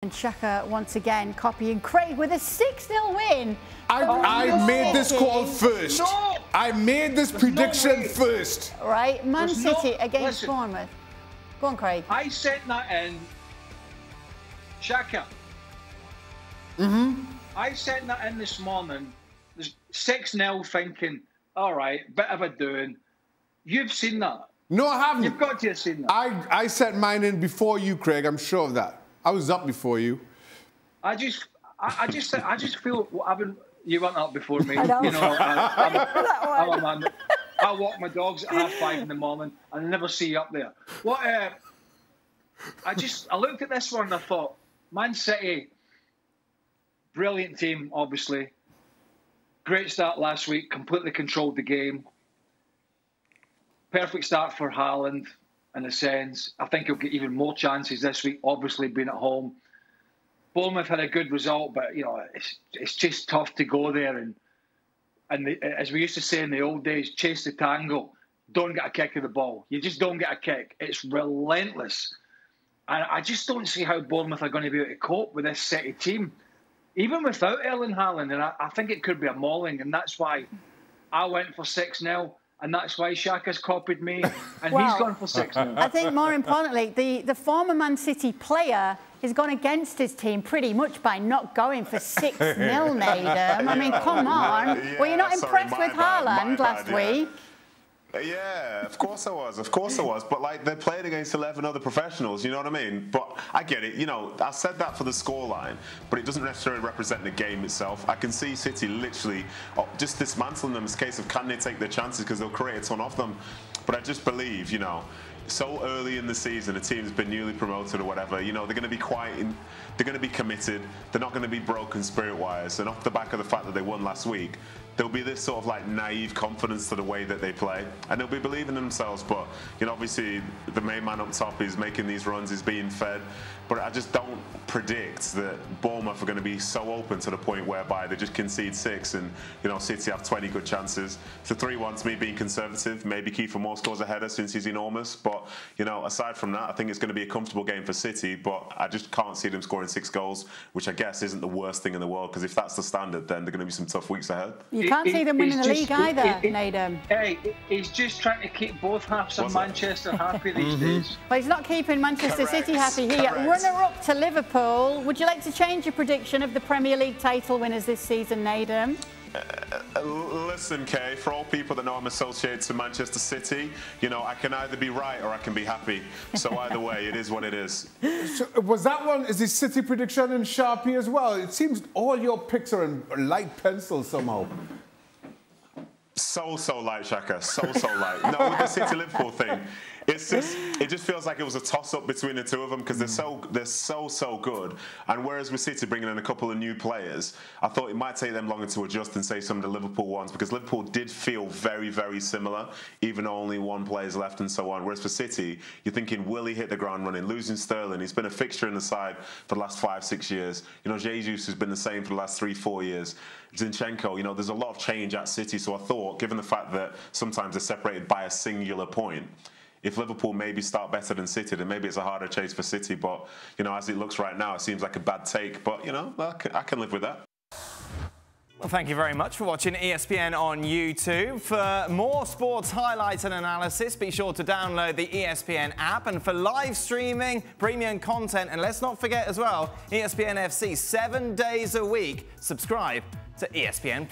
And Shaka once again copying Craig with a 6-0 win. I made this call first. No. I made this prediction first. Right, Man City against Bournemouth. Go on, Craig. I sent that in. Shaka. I sent that in this morning. There's 6-0 thinking, all right, bit of a doing. You've seen that. No, I haven't. You've got to have seen that. I sent mine in before you, Craig. I'm sure of that. I was up before you. I just feel you weren't up before me. I know. You know, I'm a man. I walk my dogs at 5:30 in the morning and I never see you up there. What? I looked at this one and I thought, Man City, brilliant team, obviously. Great start last week, completely controlled the game. Perfect start for Haaland, in a sense. I think he'll get even more chances this week, obviously being at home. Bournemouth had a good result, but you know it's just tough to go there and as we used to say in the old days, chase the tango. Don't get a kick of the ball. You just don't get a kick. It's relentless. And I just don't see how Bournemouth are going to be able to cope with this City team, even without Erling Haaland. And I think it could be a mauling, and that's why I went for 6-0. And that's why Shaka's copied me, and he's gone for 6-0. I think more importantly, the former Man City player has gone against his team pretty much by not going for 6-0, Nedum. I mean, come on. Were you not impressed with Haaland last week? Yeah, of course I was. Of course I was. But, like, they played against 11 other professionals, you know what I mean? But I get it. You know, I said that for the scoreline, but it doesn't necessarily represent the game itself. I can see City literally just dismantling them. It's a case of can they take their chances because they'll create a ton of them. But I just believe, you know, so early in the season, a team's been newly promoted or whatever, you know, they're going to be quiet, they're going to be committed, they're not going to be broken spirit-wise. And off the back of the fact that they won last week, there'll be this sort of like naive confidence to the way that they play, and they'll be believing in themselves. But you know, obviously the main man up top is making these runs, is being fed. But I just don't predict that Bournemouth are going to be so open to the point whereby they just concede 6 and, you know, City have 20 good chances. So 3-1 to me being conservative. Maybe Kiefer Moore scores a header since he's enormous. But, you know, aside from that, I think it's going to be a comfortable game for City. But I just can't see them scoring 6 goals, which I guess isn't the worst thing in the world, because if that's the standard, then there are going to be some tough weeks ahead. You can't see them winning the league either, Nedum. Hey, he's just trying to keep both halves of Manchester happy these days. But he's not keeping Manchester City happy here. Runner-up to Liverpool. Would you like to change your prediction of the Premier League title winners this season, Nedum? Listen, Kay, for all people that know I'm associated to Manchester City, you know, I can either be right or I can be happy. So either way, it is what it is. So was that one, is the City prediction in Sharpie as well? It seems all your picks are in light pencil somehow. So light, Shaka. So light. No, with the City-Liverpool thing, it just feels like it was a toss-up between the two of them because they're so good. And whereas with City bringing in a couple of new players, I thought it might take them longer to adjust than say some of the Liverpool ones, because Liverpool did feel very similar, even though only one player's left and so on. Whereas for City, you're thinking, will he hit the ground running? Losing Sterling, he's been a fixture in the side for the last 5-6 years. You know, Jesus has been the same for the last 3-4 years. Zinchenko, you know, there's a lot of change at City. So I thought, given the fact that sometimes they're separated by a singular point, if Liverpool maybe start better than City, then maybe it's a harder chase for City. But, you know, as it looks right now, it seems like a bad take. But, you know, I can live with that. Well, thank you very much for watching ESPN on YouTube. For more sports highlights and analysis, be sure to download the ESPN app. And for live streaming, premium content, and let's not forget as well, ESPN FC 7 days a week. Subscribe to ESPN+.